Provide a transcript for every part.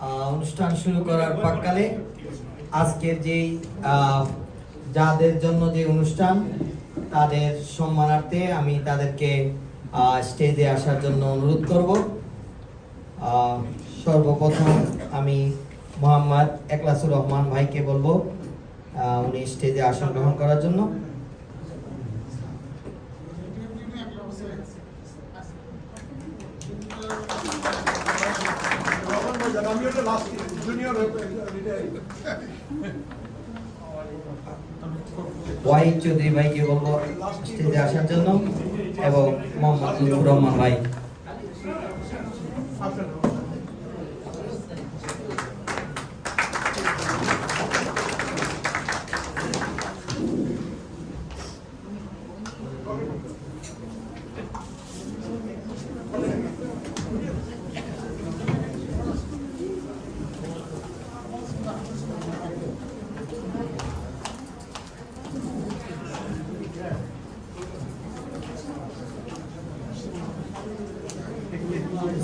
অনুষ্ঠান শুরু করার প্রাক্কালে আজকের যেই যাদের জন্য যে অনুষ্ঠান তাদের সম্মানার্থে আমি তাদেরকে স্টেজে আসার জন্য অনুরোধ করব। সর্বপ্রথম আমি মোহাম্মদ একলাসুর রহমান ভাইকে বলবো উনি স্টেজে আসন গ্রহণ করার জন্য। ওয়াহিদ চৌধুরী ভাইকে বলবো স্টেজে আসার জন্য এবং মোহাম্মদ লুৎফুর রহমান ভাই।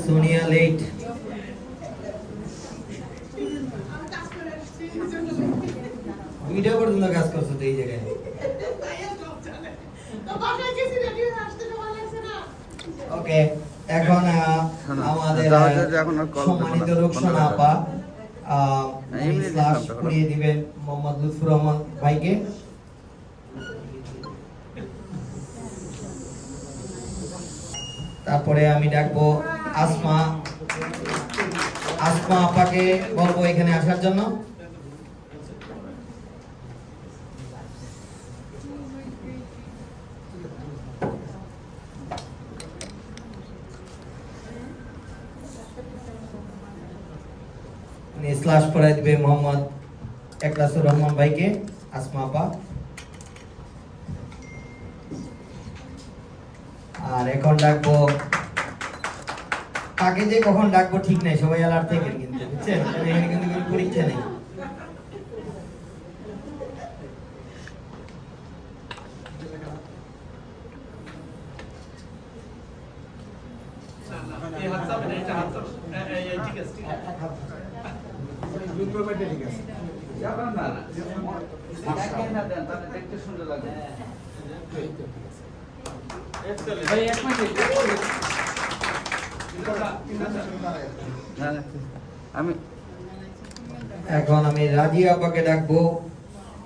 সোনিয়া লেট ভিডিও পর্যন্ত কাজ করছো তো এই জায়গায়। ওকে, এখন আমাদের সম্মানিত রুকসানা আপা স্লাশ করিয়ে দিবেন মোহাম্মদ লুৎফুর রহমান ভাইকে। তারপরে আমি ডাকবো আসমা আপাকে বলবো এখানে আসার জন্য। স্লাশ পড়াই দিবে মোহাম্মদ একলাসুর রহমান ভাইকে আসমা আপা। আর এখন ডাকবো কাকে যে কখন ডাকবো ঠিক নাই, সবাই আলার থেকে কিন্তু বুঝছেন, এখানে কিন্তু কোনো পরীক্ষা নেই। এখন আমি রাজিয়া আপাকে ডাকবো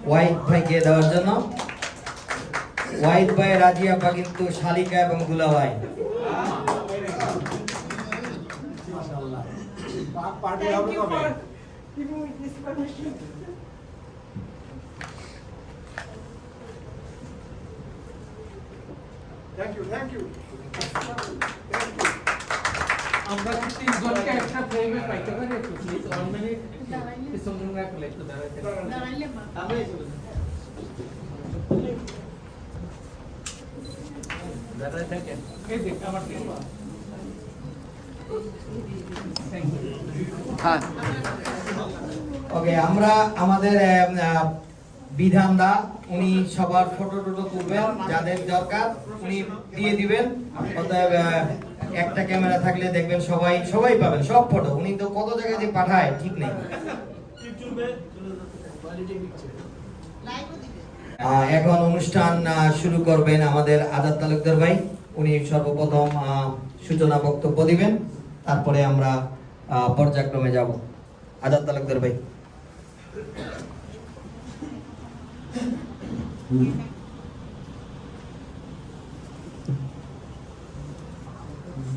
ওয়াহিদ ভাইকে দেওয়ার জন্য। ওয়াহিদ ভাই রাজিয়া আপা কিন্তু শালিকা এবং দুলাভাই। আমরা তিনজনকে একটা ফ্রেমে পাইতে পারি একটু প্লিজ 1 মিনিট পিছন রাখলে একটু দাঁড়াইলে আমরা দাঁড়াই থাকেন এই দেখ আমার টিম। হ্যাঁ, ওকে, আমরা আমাদের বিধানদা উনি সবার ফটো টটো তুলবেন, যাদের দরকার উনি দিয়ে দিবেন। অতএব একটা ক্যামেরা থাকলে দেখবেন সবাই পাবেন সব ফটো। উনি তো কত জায়গায় যে পাঠায় ঠিক নেই। এখন অনুষ্ঠান শুরু করবেন আমাদের আজাদ তালুকদার ভাই। উনি সর্বপ্রথম সূচনা বক্তব্য দিবেন, তারপরে আমরা পর্যায়ক্রমে যাব। আজাদ তালুকদার ভাই।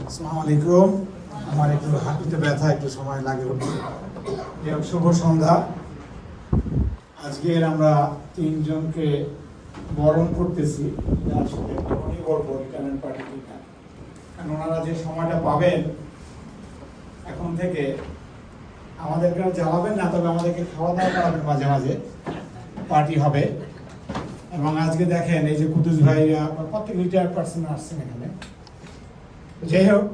আসসালামু আলাইকুম। আমার একটু হাঁটুতে ব্যথা, একটু সময় লাগে। শুভ সন্ধ্যা। আজকের আমরা তিনজনকে বরণ করতেছি, আসলে অনেক গর্ব রিটায়ারমেন্ট পার্টি থেকে। কারণ ওনারা যে সময়টা পাবেন এখন থেকে আমাদেরকে জ্বালাবেন না, তবে আমাদেরকে খাওয়া দাওয়া করাবেন মাঝে মাঝে, পার্টি হবে। এবং আজকে দেখেন এই যে কুতুস ভাইরা প্রত্যেক রিটায়ার্ড পার্সন আসছেন এখানে। যাই হোক,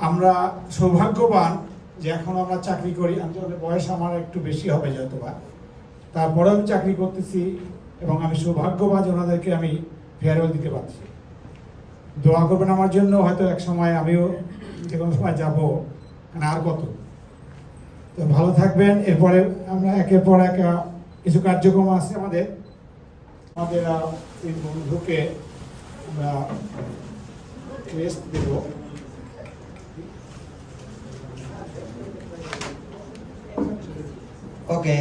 আমরা সৌভাগ্যবান যে এখন আমরা চাকরি করি। আমি বয়স আমার একটু বেশি হবে যতবার, তারপরেও আমি চাকরি করতেছি এবং আমি সৌভাগ্যবান যে ওনাদেরকে আমি ফেয়ারওয়েল দিতে পারছি। দোয়া করবেন আমার জন্য। হয়তো এক সময় আমিও যে কোনো সময় যাবো, আর কত তো ভালো থাকবেন। এরপরে আমরা একের পর এক কিছু কার্যক্রম আছে আমাদের আমাদের এই বন্ধুকে আমরা রেস্ট দেব। ওকে,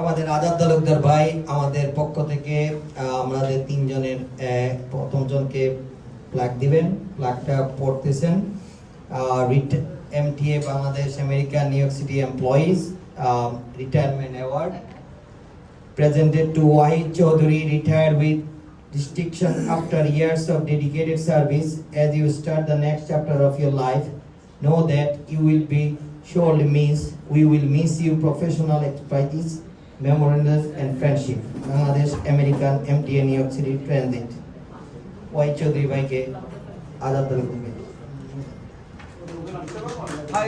আমাদের আজাদ তালুকদার ভাই আমাদের পক্ষ থেকে আমাদের তিনজনের প্রথম জনকে প্লাগ দিবেন। প্লাগটা পড়তেছেন MTA Bangladesh America new York city employees retirement award presented to Wahid Chaudhary, retired with distinction after years of dedicated service. As you start the next chapter of your life, know that you will be surely missed. We will miss you professional expertise, memorandums and friendship. Bangladesh American MTA New York City Transit. Wahid Chaudhary ভাইকে আজাদ তালুকদার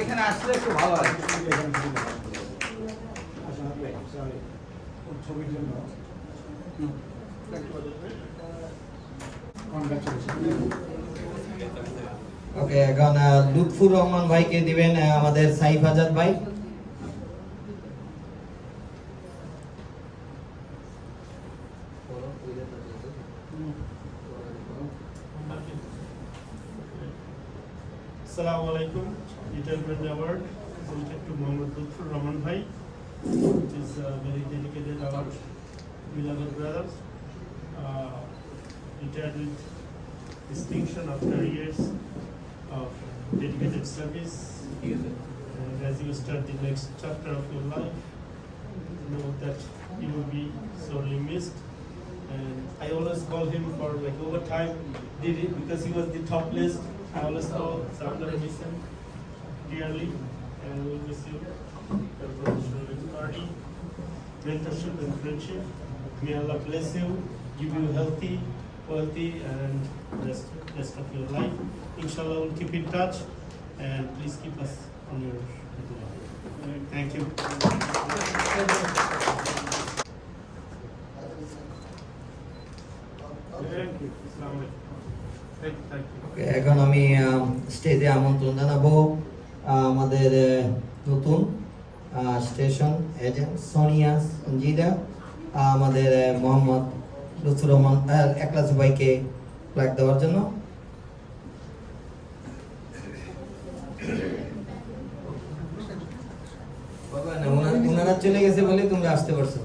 এখানে আসলে একটু ভালো হয়। ছবির জন্য ওকে, এখন লুৎফুর রহমান ভাইকে দিবেন আমাদের সাইফ আজাদ ভাই। Assalamu alaikum. Retirement award presented to Mohammad Lutfur Rahman Bhai. It is a very dedicated award. Beloved brothers, retired with distinction after years of dedicated service. And as you start the next chapter of your life, know that you will be sorely missed. And I always call him for like overtime, did it because he was the top list. I always call Sandra Mason dearly, and we will miss you. Your professional party, mentorship and friendship. May Allah bless you, give you healthy, wealthy, and rest of your life. Inshallah, we'll keep in touch, and please keep us on your radar. Thank you. Thank you. Assalamu alaikum. Thank you. ওকে, এখন আমি স্টেজে আমন্ত্রণ জানাবো আমাদের নতুন station agent Sonia Sanjida, আমাদের মোহাম্মদ লুৎফুর রহমান একলাস ভাইকে plug দেওয়ার জন্য। ওনারা চলে গেছে বলে তোমরা আসতে পারছো।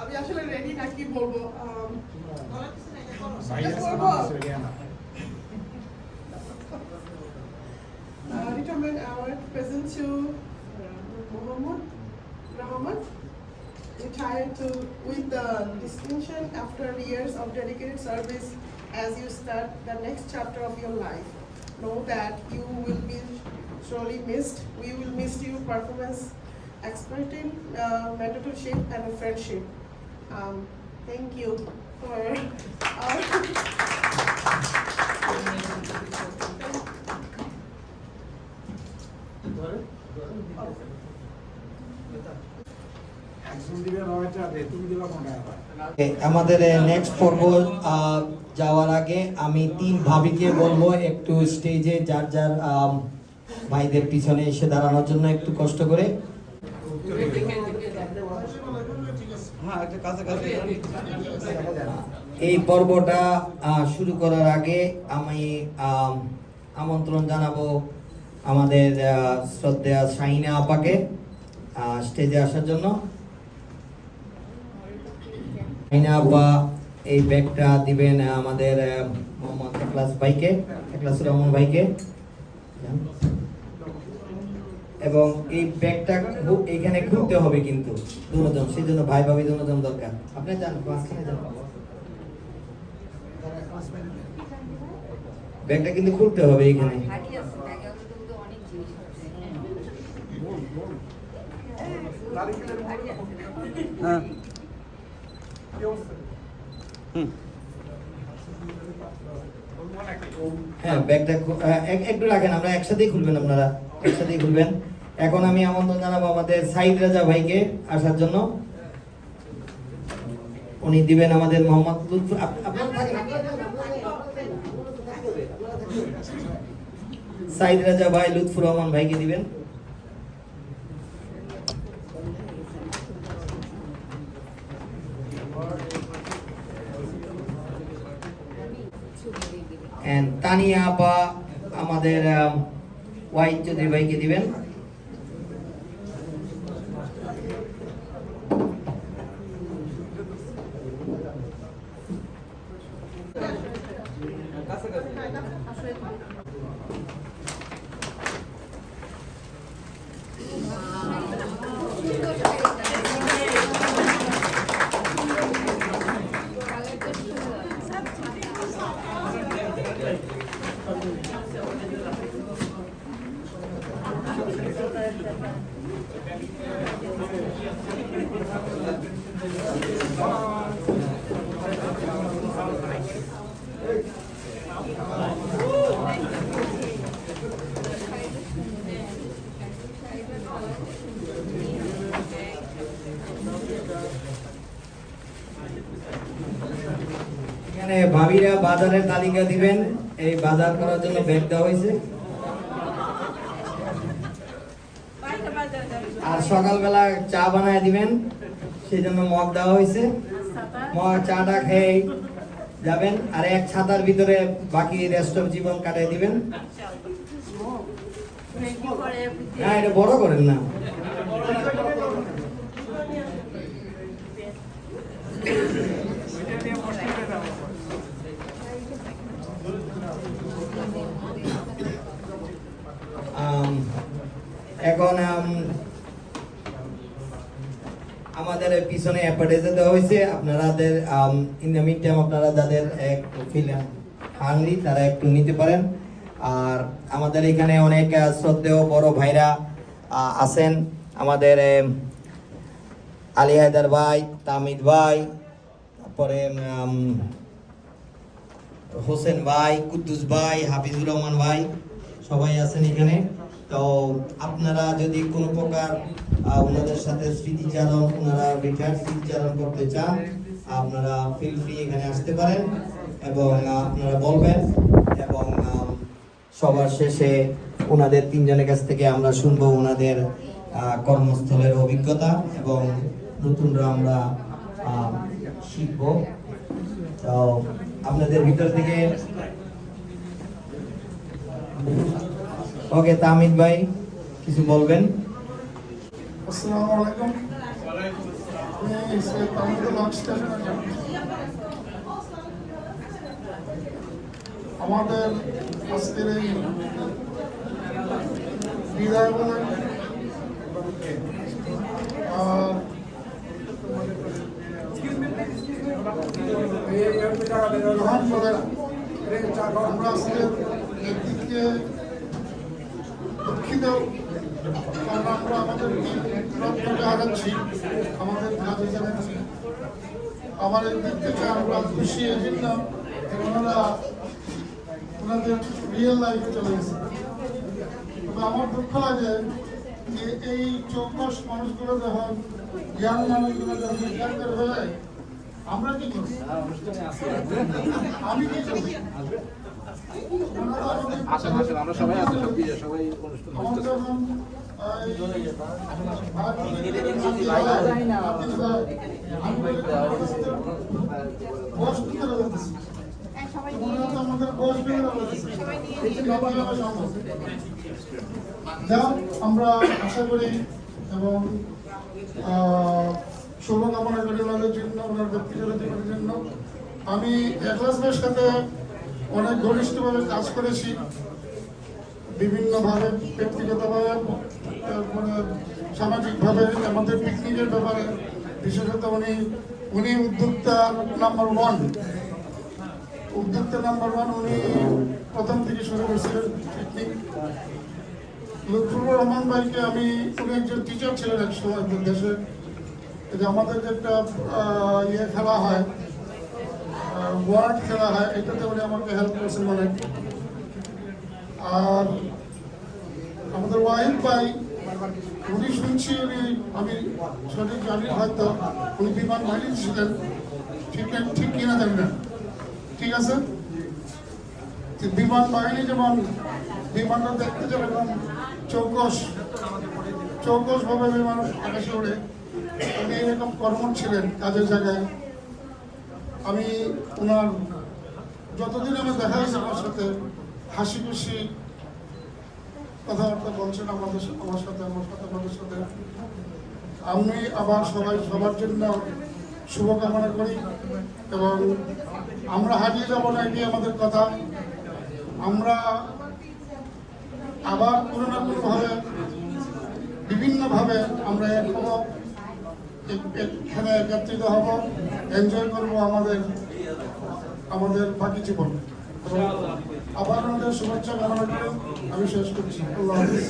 আমি আসলে রেডি না, কি বলবো। Retirement award present to Mohammad Rahman, retired with the distinction after years of dedicated service. As you start the next chapter of your life, know that you will be surely missed. We will miss you performance, expertise, mentorship and friendship. Thank you for আমাদের next পর্ব যাওয়ার আগে আমি তিন ভাবিকে বলবো একটু স্টেজে যার যার ভাইদের পিছনে এসে দাঁড়ানোর জন্য একটু কষ্ট করে। এই পর্বটা শুরু করার আগে আমি আমন্ত্রণ জানাবো আমাদের শ্রদ্ধেয়া শাহিনা আপাকে স্টেজে আসার জন্য। শাহিনা আপা এই ব্যাগটা দিবেন আমাদের মোহাম্মদ একলাসুর রহমান ভাইকে, এবং এই ব্যাগটা এইখানে ঘুরতে হবে কিন্তু দুজন, সেই জন্য ভাই ভাবি দুজন দরকার। আপনি যান মাঝখানে যান, ব্যাগটা কিন্তু খুলতে হবে এইখানে। হ্যাঁ ব্যাগটা একটু রাখেন, আমরা একসাথেই খুলবেন, আপনারা একসাথেই খুলবেন। এখন আমি আমন্ত্রণ জানাবো আমাদের সাইদ রাজা ভাইকে আসার জন্য। উনি দিবেন আমাদের মোহাম্মদ লুৎফর। আপনারা থাকেন, সাইদ রাজা ভাই লুৎফুর রহমান ভাইকে দিবেন। And তানিয়া আপা আমাদের ওয়াইদ চৌধুরী ভাইকে দিবেন। এখানে ভাবিরা বাজারের তালিকা দিবেন, এই বাজার করার জন্য ব্যাগ দেওয়া হয়েছে। আর সকালবেলা চা বানায় দিবেন, সেই জন্য মগ দেওয়া হয়েছে। মগ চাটা খেয়ে যাবেন, আর এক ছাতার ভিতরে বাকি রেস্ট অফ জীবন কাটিয়ে দিবেন। না এটা বড় করেন না। এখন আমাদের পিছনে অ্যাডভার্টাইজ দেওয়া হয়েছে, আপনাদের ইন দ্য মিড টাইম আপনারা যাদের হাংরি তারা একটু নিতে পারেন। আর আমাদের এখানে অনেক শ্রদ্ধেয় বড় ভাইরা আছেন, আমাদের আলী হায়দার ভাই, তামিদ ভাই, তারপরে হোসেন ভাই, কুদ্দুস ভাই, হাফিজুর রহমান ভাই, সবাই আছেন এখানে। তো আপনারা যদি কোনো প্রকার ওনাদের সাথে স্মৃতিচারণ, ওনারা রিটায়ার্ড স্মৃতিচারণ করতে চান, আপনারা ফিল ফ্রি এখানে আসতে পারেন এবং আপনারা বলবেন। এবং সবার শেষে ওনাদের তিনজনের কাছ থেকে আমরা শুনবো ওনাদের কর্মস্থলের অভিজ্ঞতা এবং নতুনরা আমরা শিখবো। তো আপনাদের ভিতর থেকে ওকে, তামিদ ভাই কিছু বলবেন। আসসালামু আলাইকুম। আমি সৈয়দ তামিদুল হক স্টেশনে যাচ্ছি। আমাদের আজকের এই বিদায় বলে আমরা আজকে একদিকে দুঃখিত, কারণ আমরা আমাদের হারাচ্ছি, আমাদের কাজে জানাচ্ছি। আমার একদিক থেকে আমরা খুশি এই জন্য ওনারা ওনাদের রিয়েল লাইফে চলে গেছে। তবে আমার দুঃখ লাগে যে এই 4 মাস মানুষগুলো যখন জ্ঞান মানুষগুলো যখন রিটায়ার হয়ে যায়, আমরা কি করছি? আমি কি করছি? আমরা সবাই আছি, সবাই অনুষ্ঠান আমরা আশা করি এবং শুভকামনা করি ওনাদের জন্য, ওনার ব্যক্তিগত জীবনের জন্য। আমি এখলাস ভাইয়ের সাথে অনেক ঘনিষ্ঠভাবে কাজ করেছি, বিভিন্নভাবে, ব্যক্তিগতভাবে, মানে সামাজিকভাবে। আমাদের পিকনিকের ব্যাপারে বিশেষত উনি উদ্যোক্তা নাম্বার 1, উনি প্রথম থেকে শুরু করেছিলেন পিকনিক। লুৎফুর রহমান ভাইকে উনি একজন টিচার ছিলেন এক সময় দেশে। আমাদের যে একটা খেলা হয় ওয়ার্ড খেলা হয়, এটাতে উনি আমাকে হেল্প করছেন অনেক। আর আমাদের ওয়াহিদ ভাই, উনি শুনছি উনি, আমি সঠিক জানি হয়তো, উনি বিমান বাহিনী ছিলেন, ঠিক কিনা জানি না, ঠিক আছে? বিমান বাহিনী যেমন বিমানটা দেখতে যেরকম চৌকস ভাবে বিমান আকাশে ওড়ে, উনি এরকম কর্মঠ ছিলেন কাজের জায়গায়। আমি ওনার যতদিন আমার দেখা হয়েছে আমার সাথে হাসি খুশি কথাবার্তা বলছেন আমার সাথে আমাদের সাথে। আমি আবার সবার জন্য শুভকামনা করি, এবং আমরা হারিয়ে যাব না, এটি আমাদের কথা। আমরা আবার কোনো না কোনোভাবে বিভিন্নভাবে আমরা এখানে একত্রিত হব, এনজয় করবো আমাদের বাকি জীবন। আবার আমাদের শুভেচ্ছা কামনা করে আমি শেষ করছি। আল্লাহ হাফেজ।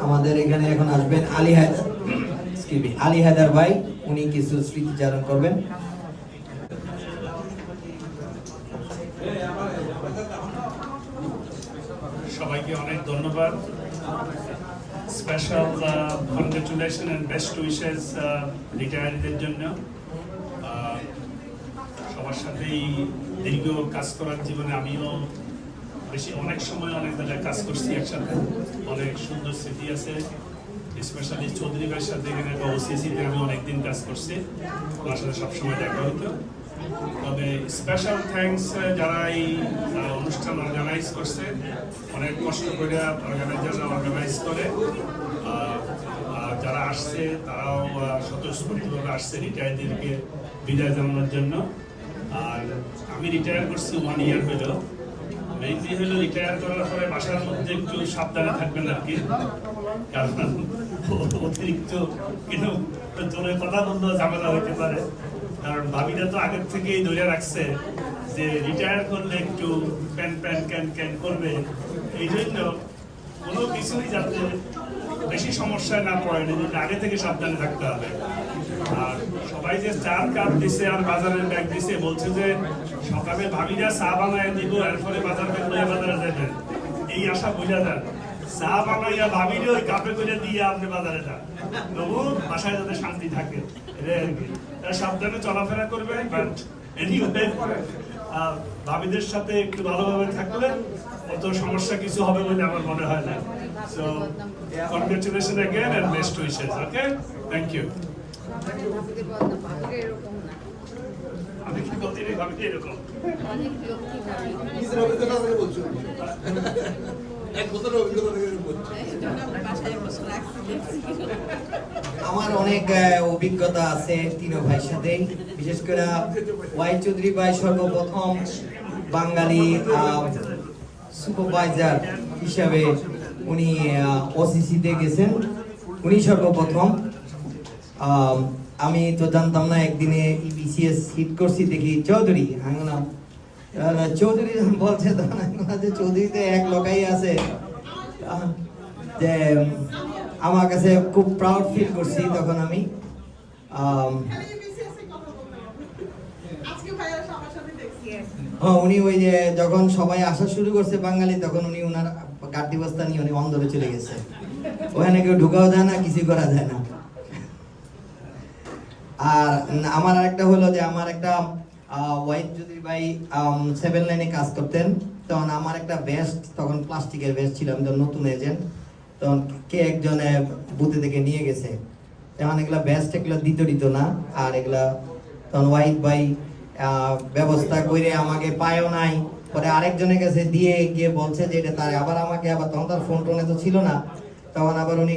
আমাদের এখানে এখন আসবেন আলী হায়দার ভাই, উনি কিছু স্মৃতিচারণ করবেন। সবাইকে অনেক ধন্যবাদ। Special congratulation and best wishes রিটায়ারিদের জন্য। সবার সাথেই দীর্ঘ কাজ করার জীবনে আমিও অনেক সময় অনেক জায়গায় কাজ করছি একসাথে, অনেক সুন্দর স্মৃতি আছে। স্পেশালি চৌধুরী ভাইয়ের সাথে এখানে ওসিসিতে আমি অনেকদিন কাজ করছি, ওনার সাথে সবসময় দেখা হতো। তবে স্পেশাল থ্যাঙ্কস যারা এই অনুষ্ঠান অর্গানাইজ করছে, অনেক কষ্ট করে অর্গানাইজাররা অর্গানাইজ করে, যারা আসছে তারাও স্বতঃস্ফূর্তভাবে আসছে রিটায়ারদেরকে বিদায় জানানোর জন্য। আর আমি রিটায়ার করছি 1 ইয়ার হলো। মেইনলি হলো রিটায়ার করার পরে বাসার মধ্যে একটু সাবধানে থাকবেন আর কি, কারণ অতিরিক্ত কিন্তু জোরে কথা বললেও ঝামেলা হইতে পারে। কারণ ভাবিরা তো আগের থেকেই ধরে রাখছে যে রিটায়ার করলে একটু ক্যান করবে, এই জন্য কোনো কিছুই যাতে বেশি সমস্যায় না পড়ে, এই জন্য আগে থেকে সাবধানে থাকতে হবে। আর সবাই যে চার কাপ দিছে আর বাজারের ব্যাগ দিছে, বলছে যে সকালে ভাবিরা চা বানায় দিব, এরপরে বাজার ব্যাগ নিয়ে বাজারে যাবেন, এই আশা বুঝা যান। চা বানাইয়া ভাবিরে ওই কাপে করে দিয়ে আপনি বাজারে যান, তবু বাসায় যাতে শান্তি থাকে, এটাই আর কি। সাবধানে চলাফেরা করবেন, বাট এনিওয়ে ভাবিদের সাথে একটু ভালোভাবে থাকলে অত সমস্যা কিছু হবে বলে আমার মনে হয় না। So congratulation again and best wishes. Okay, thank you. আমি কি বলতে রে, ভাবি এরকম নিজের অভিজ্ঞতা থেকে বলছো, এক বছরের অভিজ্ঞতা থেকে বলছো। আমার অনেক অভিজ্ঞতা আছে তিনো ভাইয়ের সাথে, বিশেষ করে ওয়াই চৌধুরী ভাই সর্বপ্রথম বাঙালি সুপারভাইজার হিসাবে উনি ওসিসিতে গেছেন, উনি সর্বপ্রথম। আমি তো জানতাম না, একদিনে ইবিসিএস হিট করছি, দেখি চৌধুরী, আমি না চৌধুরী বলছে, তখন যে চৌধুরীতে এক লোকাই আছে, যে আমার কাছে খুব প্রাউড ফিল করছি তখন আমি। উনি ওই যে যখন সবাই আসা শুরু করছে বাঙালি, তখন উনি ওনার গাড়ি বস্তা নিয়ে উনি অন্দরে চলে গেছে, ওখানে কেউ ঢুকাও যায় না, কিছু করা যায় না। আর আমার আরেকটা হলো যে আমার একটা ওয়াইফ যদি ভাই 7 লাইনে কাজ করতেন, তখন আমার একটা ভেস্ট, তখন প্লাস্টিকের ভেস্ট ছিল, আমি তখন নতুন এজেন্ট, তখন কে একজনে বুথে থেকে নিয়ে গেছে, তখন এগুলা ভেস্ট এগুলো দিত না, আর এগুলা তখন ওয়াইফ ভাই ব্যবস্থা করে আমাকে পায়ও নাই, পরে আরেকজনের কাছে দিয়ে গিয়ে বলছে যে এটা তার, আবার আমাকে আবার তখন তার ফোন টোনে তো ছিল না, তখন আবার উনি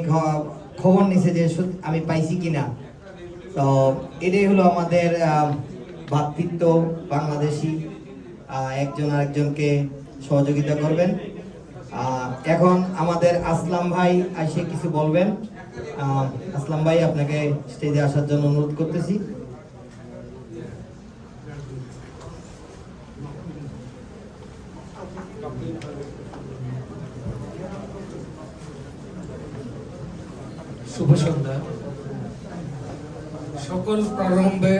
খবর নিছে যে আমি পাইছি কিনা। তো এটাই হলো আমাদের ভ্রাতৃত্ব, বাংলাদেশি একজন আরেকজনকে সহযোগিতা করবেন। এখন আমাদের আসলাম ভাই এসে কিছু বলবেন। আসলাম ভাই, আপনাকে স্টেজে আসার জন্য অনুরোধ করতেছি। শুভ সন্ধ্যা। সকল প্রারম্ভে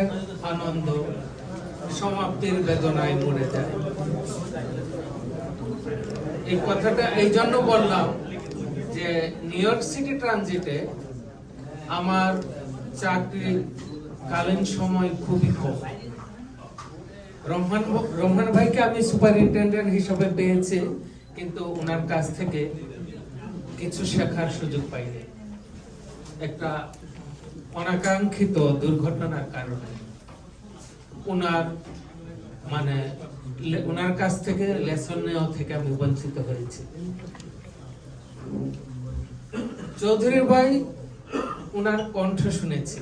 আনন্দ, সমাপ্তির বেদনায় মরে যায়। এই কথাটা এই জন্য বললাম যে নিউ ইয়র্ক সিটি ট্রানজিটে আমার চাকরি কালীন সময় খুবই কম। রহমান ভাইকে আমি সুপারিনটেন্ডেন্ট হিসেবে পেয়েছি, কিন্তু ওনার কাছ থেকে কিছু শেখার সুযোগ পাইনি একটা অনাকাঙ্ক্ষিত দুর্ঘটনার কারণে। ওনার কাছ থেকে লেসন নেওয়া থেকে আমি বঞ্চিত হয়েছি। চৌধুরী ভাই ওনার কণ্ঠ শুনেছি।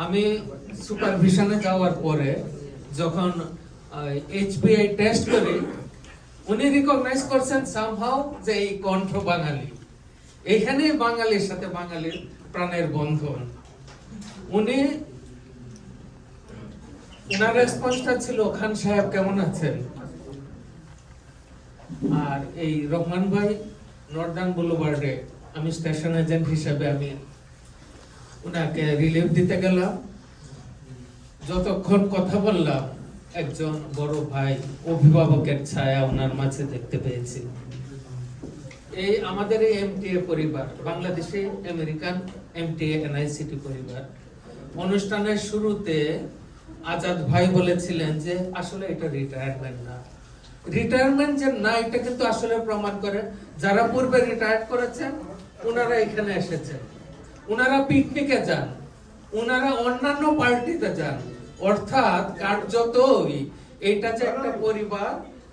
আমি সুপারভিশনে যাওয়ার পরে যখন HBI টেস্ট করি, উনি রিকগনাইজ করছেন সামহাউ যে এই কণ্ঠ বাঙালি। এইখানে বাঙালির সাথে বাঙালির প্রাণের বন্ধন। উনার রেসপন্সটা ছিল, খান সাহেব কেমন আছেন? আর এই রহমান ভাই নর্দার্ন বুলভার্ডে আমি স্টেশন এজেন্ট হিসেবে আমি উনাকে রিলিফ দিতে গেলাম। যতক্ষণ কথা বললাম, একজন বড় ভাই অভিভাবকের ছায়া ওনার মাঝে দেখতে পেয়েছি। এই আমাদের এই MTA পরিবার, বাংলাদেশি আমেরিকান MTA NICT পরিবার। অনুষ্ঠানের শুরুতে আজাদ ভাই বলেছিলেন যে আসলে এটা রিটায়ারমেন্ট না। রিটায়ারমেন্ট যে না, এটা কিন্তু আসলে প্রমাণ করে যারা পূর্বে রিটায়ার করেছেন ওনারা এখানে এসেছেন, ওনারা পিকনিকে যান, ওনারা অন্যান্য পার্টিতে যান। অর্থাৎ কার্যতই এটা যে একটা পরিবার,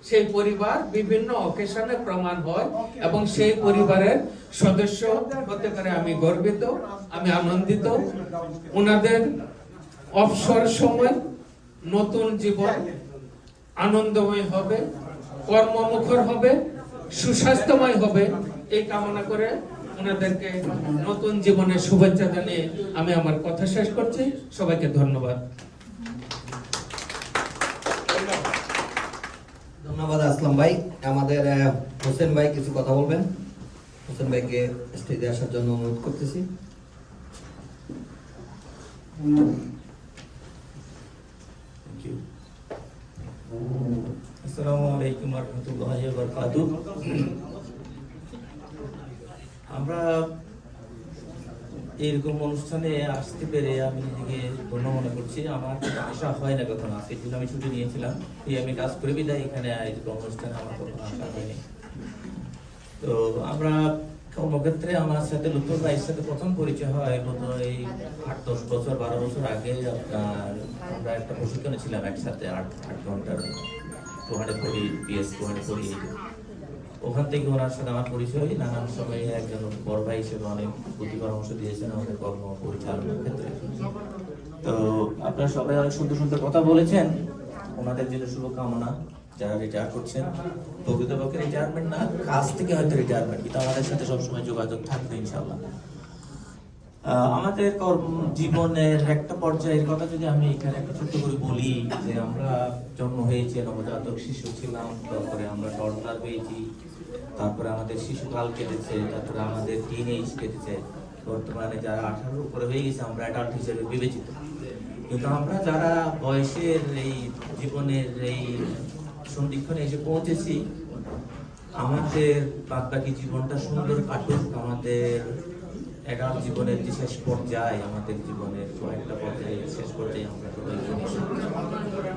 সেই পরিবার বিভিন্ন অকেশনে প্রমাণ হয় এবং সেই পরিবারের সদস্য হতে পারে আমি গর্বিত, আমি আনন্দিত। ওনাদের অবসর সময় নতুন জীবন আনন্দময় হবে, কর্মমুখর হবে, সুস্বাস্থ্যময় হবে, এই কামনা করে ওনাদেরকে নতুন জীবনের শুভেচ্ছা জানিয়ে আমি আমার কথা শেষ করছি। সবাইকে ধন্যবাদ। ধন্যবাদ আসলাম ভাই। আমাদের হোসেন ভাই কিছু কথা বলবেন। হোসেন ভাইকে স্টেজে আসার জন্য অনুরোধ করতেছি। আসসালামু আলাইকুম ওয়া রাহমাতুল্লাহি ওয়া বারাকাতুহু। আমরা এরকম অনুষ্ঠানে আসতে পেরে আমি নিজেকে ধন্য মনে করছি। আমার আশা হয় না কখনো, আজকে দিন আমি ছুটি নিয়েছিলাম, আমি কাজ করে বিদায় এখানে এরকম অনুষ্ঠানে আমার কখনো আসা হয়নি। তো আমরা কর্মক্ষেত্রে আমার সাথে লুৎফর ভাইয়ের সাথে প্রথম পরিচয় হয় বোধহয় 8-10 বছর 12 বছর আগে। আমরা একটা প্রশিক্ষণে ছিলাম একসাথে 8 ঘন্টার, ওখানে পড়ি, PS ওখানে পড়ি। ওখান থেকে ওনার সাথে আমার পরিচয়। নানান সময়ে একজন বড় ভাই হিসেবে অনেক বুদ্ধি পরামর্শ দিয়েছেন আমাদের কর্ম পরিচালনার ক্ষেত্রে। তো আপনারা সবাই অনেক সুন্দর সুন্দর কথা বলেছেন। ওনাদের জন্য শুভকামনা যারা রিটায়ার করছেন। প্রকৃতপক্ষে রিটায়ারমেন্ট না, কাজ থেকে হয়তো রিটায়ারমেন্ট, কিন্তু আমাদের সাথে সবসময় যোগাযোগ থাকবে ইনশাল্লাহ। আমাদের জীবনের একটা পর্যায়ের কথা যদি আমি এখানে একটা ছোট্ট করে বলি, যে আমরা জন্ম হয়েছে, নবজাতক শিশু ছিলাম, তারপরে আমরা টডলার হয়েছি, তারপরে আমাদের শিশুকাল কেটেছে, তারপরে আমাদের টিনএজ কেটেছে। বর্তমানে যারা 18 উপরে হয়ে গেছে আমরা অ্যাডাল্ট হিসেবে বিবেচিত। কিন্তু আমরা যারা বয়সের এই জীবনের এই সন্ধিক্ষণে এসে পৌঁছেছি, আমাদের বাদবাকি জীবনটা সুন্দর কাটুক। আমাদের অ্যাডাল্ট জীবনের যে শেষ পর্যায়ে, আমাদের জীবনের কয়েকটা পর্যায়ে শেষ পর্যায়ে আমরা সবাই,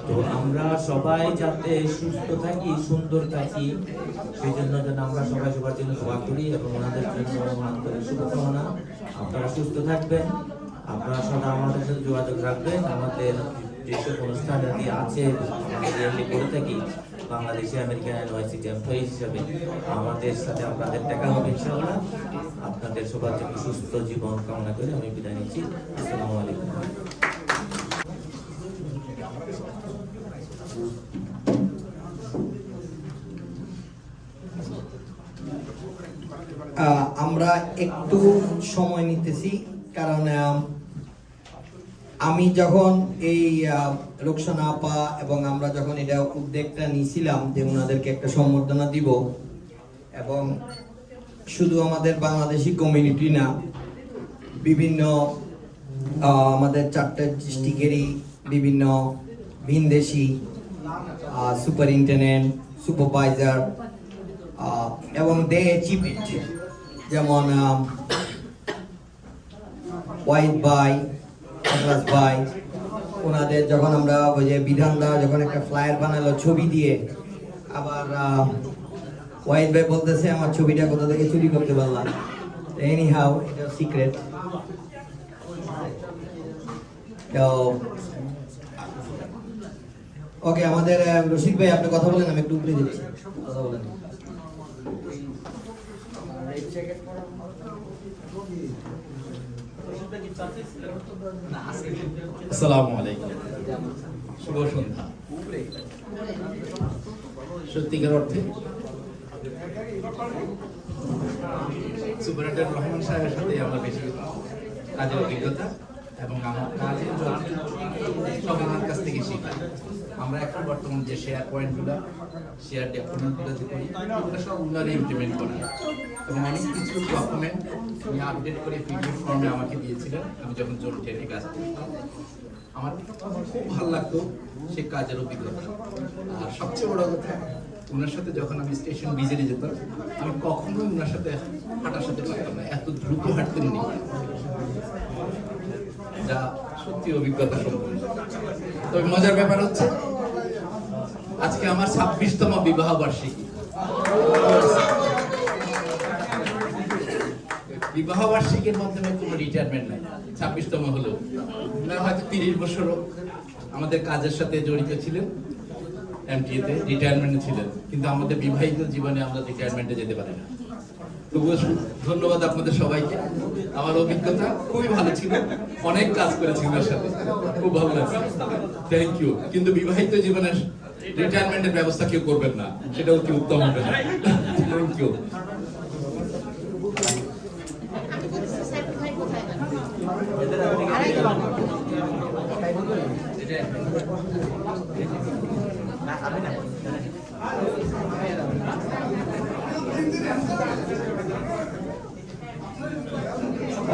তো আমরা সবাই যাতে সুস্থ থাকি, সুন্দর থাকি, সেই জন্য যেন আমরা সবাই সবার জন্য দোয়া করি এবং ওনাদের জন্য আন্তরিক শুভকামনা। আপনারা সুস্থ থাকবেন, আপনারা সদা আমাদের সাথে যোগাযোগ রাখবেন। আমাদের যেসব অনুষ্ঠান আছে আমাদের করে থাকি, বাংলাদেশি আমেরিকান NYCT এমপ্লয়ি হিসাবে আমাদের সাথে আপনাদের দেখা হবে ইনশাআল্লাহ। আপনাদের সবার জন্য সুস্থ জীবন কামনা করে আমি বিদায় নিচ্ছি। আসসালামু আলাইকুম। আমরা একটু সময় নিতেছি, কারণ আমি যখন এই রোকসানা আপা এবং আমরা যখন এটা উদ্যোগটা নিয়েছিলাম যে ওনাদেরকে একটা সম্বর্ধনা দিব, এবং শুধু আমাদের বাংলাদেশি কমিউনিটি না, বিভিন্ন আমাদের 4টা ডিস্ট্রিক্টেরই বিভিন্ন ভিনদেশি, সুপারিনটেন্ডেন্ট, সুপারভাইজার এবং দে চিপ ইট, যেমন ওয়াহিদ ভাই, আবরাজ ভাই, ওনাদের যখন আমরা ওই যে বিধানদা যখন একটা ফ্লায়ার বানালো ছবি দিয়ে, আবার ওয়াহিদ ভাই বলতেছে আমার ছবিটা কোথা থেকে চুরি করতে পারলাম। এনি হাউ, এটা সিক্রেট। ওকে, আমাদের রশিদ ভাই আপনি কথা বলেন, আমি একটু উপরে দিচ্ছি, কথা বলেন। আসসালামু আলাইকুম, শুভ সন্ধ্যা। সত্যিকার অর্থে সুপারিনটেন্ডেন্ট রহমান সাহেবের সাথে আমার বেশি কাজের অভিজ্ঞতা এবং আমার কাজের সব ওনার কাছ থেকে শিখি। আমরা এখন বর্তমান যে শেয়ার পয়েন্টগুলো, শেয়ার ডকুমেন্টগুলো যে করি, ওগুলো সব ওনারা ইমপ্লিমেন্ট করি এবং অনেক কিছু ডকুমেন্ট উনি আপডেট করে পিডিএফ ফর্মে আমাকে দিয়েছিলেন আমি যখন জোন 10-এ কাজ করতাম। আমার খুব ভালো লাগতো সে কাজের অভিজ্ঞতা। আর সবচেয়ে বড় কথা, ওনার সাথে যখন আমি স্টেশন ভিজিটে যেতাম, আমি কখনোই ওনার সাথে হাঁটার সাথে পারতাম না, এত দ্রুত হাঁটতেন উনি, যা সত্যি অভিজ্ঞতা সম্পূর্ণ। তবে মজার ব্যাপার হচ্ছে আজকে আমার 26তম বিবাহ বার্ষিকী। বিবাহ বার্ষিকীর মাধ্যমে কোনো রিটায়ারমেন্ট নাই, 26তম হলো। হয়তো 30 বছরও আমাদের কাজের সাথে জড়িত ছিলেন, এমটিএতে রিটায়ারমেন্টে ছিলেন, কিন্তু আমাদের বিবাহিত জীবনে আমরা রিটায়ারমেন্টে যেতে পারি না। তবুও ধন্যবাদ আপনাদের সবাইকে। আমার অভিজ্ঞতা খুবই ভালো ছিল, অনেক কাজ করেছি ওনার সাথে, খুব ভালো লাগছে, থ্যাংক ইউ। কিন্তু বিবাহিত জীবনের রিটায়ারমেন্টের ব্যবস্থা কেউ করবেন না, সেটা অতি উত্তম হবে না। Thank you.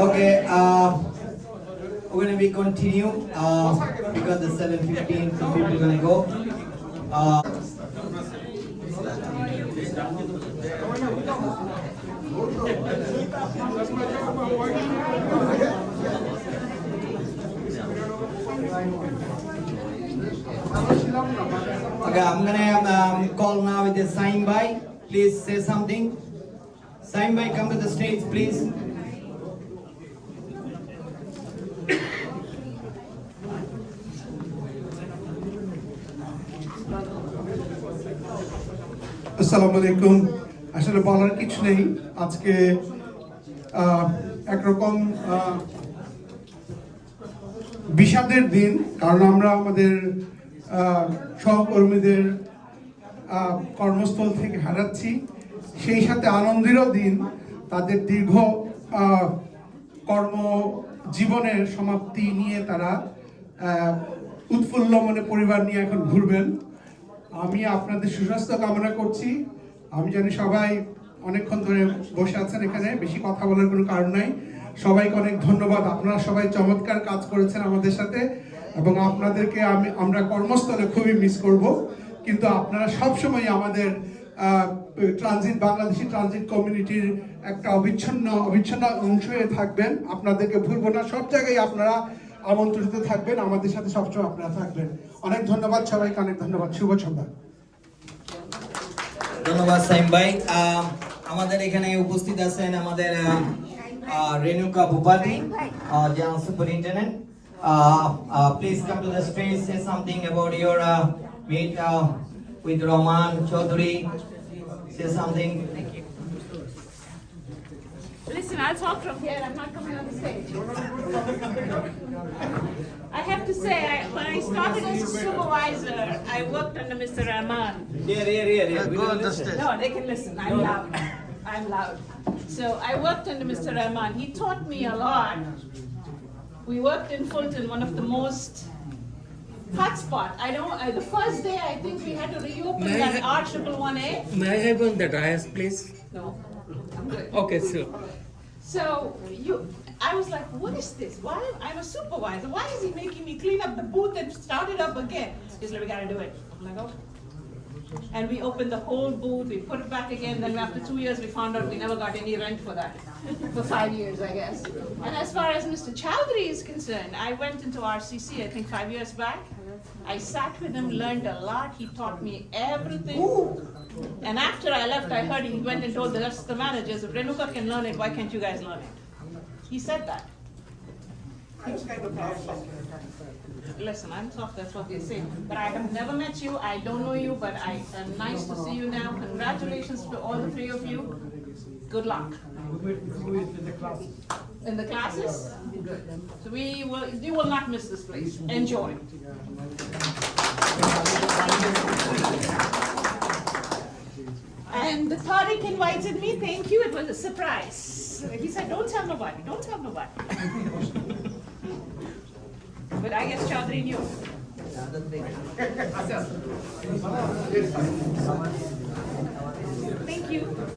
Okay, we're gonna be continue because the 7:15 some people are gonna go. Okay, I'm gonna call now with the Saim Bhai. Please say something. Saim Bhai, come to the stage, please. আসসালামু আলাইকুম। আসলে বলার কিছু নেই, আজকে একরকম বিষাদের দিন, কারণ আমরা আমাদের সহকর্মীদের কর্মস্থল থেকে হারাচ্ছি, সেই সাথে আনন্দেরও দিন, তাদের দীর্ঘ কর্মজীবনের সমাপ্তি নিয়ে তারা উৎফুল্ল মনে পরিবার নিয়ে এখন ঘুরবেন। আমি আপনাদের সুস্বাস্থ্য কামনা করছি। আমি জানি সবাই অনেকক্ষণ ধরে বসে আছেন এখানে, বেশি কথা বলার কোনো কারণ নাই। সবাইকে অনেক ধন্যবাদ, আপনারা সবাই চমৎকার কাজ করেছেন আমাদের সাথে এবং আপনাদেরকে আমরা কর্মস্থলে খুবই মিস করব, কিন্তু আপনারা সবসময় আমাদের বাংলাদেশি ট্রানজিট কমিউনিটির একটা অবিচ্ছিন্ন অংশ হয়ে থাকবেন। আপনাদেরকে ভুলবো না, সব জায়গায় আপনারা আমন্ত্রিত থাকবেন, আমাদের সাথে সবসময় আপনারা থাকবেন। অনেক ধন্যবাদ সবাইকে, অনেক ধন্যবাদ, শুভ সন্ধ্যা। ধন্যবাদ সাইম ভাই। আমাদের এখানে উপস্থিত আছেন আমাদের Renuka Bhupati, general superintendent. Please come to the stage, say something about your meet with Rahman Chaudhary. Say something. Listen, I'll talk from here. I'm not coming on the stage. I have to say, when I started as a supervisor, I worked under Mr. Rahman. Yeah. Go on the stage. No, they can listen. I'm loud. I'm loud. So I worked under Mr. Rahman. He taught me a lot. We worked in Fulton, one of the most hotspot. The first day I think we had to reopen that R111A. May I have on the dais, please? No, I'm good. Okay, sure. So I was like, what is this? Why? I'm a supervisor. Why is he making me clean up the booth and start it up again? He's like, we gotta do it. I'm like, oh. And we opened the whole booth, we put it back again, then after 2 years, we found out we never got any rent for that. For 5 years, I guess. And as far as Mr. Chowdhury is concerned, I went into RCC, I think 5 years back. I sat with him, learned a lot, he taught me everything. And after I left, I heard he went and told the rest of the managers, if Renuka can learn it, why can't you guys learn it? He said that. Listen, I'm soft, that's what they say. But I have never met you, I don't know you, but I am nice to see you now. Congratulations to all the three of you. Good luck. In the classes? So you will not miss this place. Enjoy. And the Tariq invited me, thank you, it was a surprise. He said, don't tell nobody, don't tell nobody. But I guess Chaudhry knew. So. Thank you.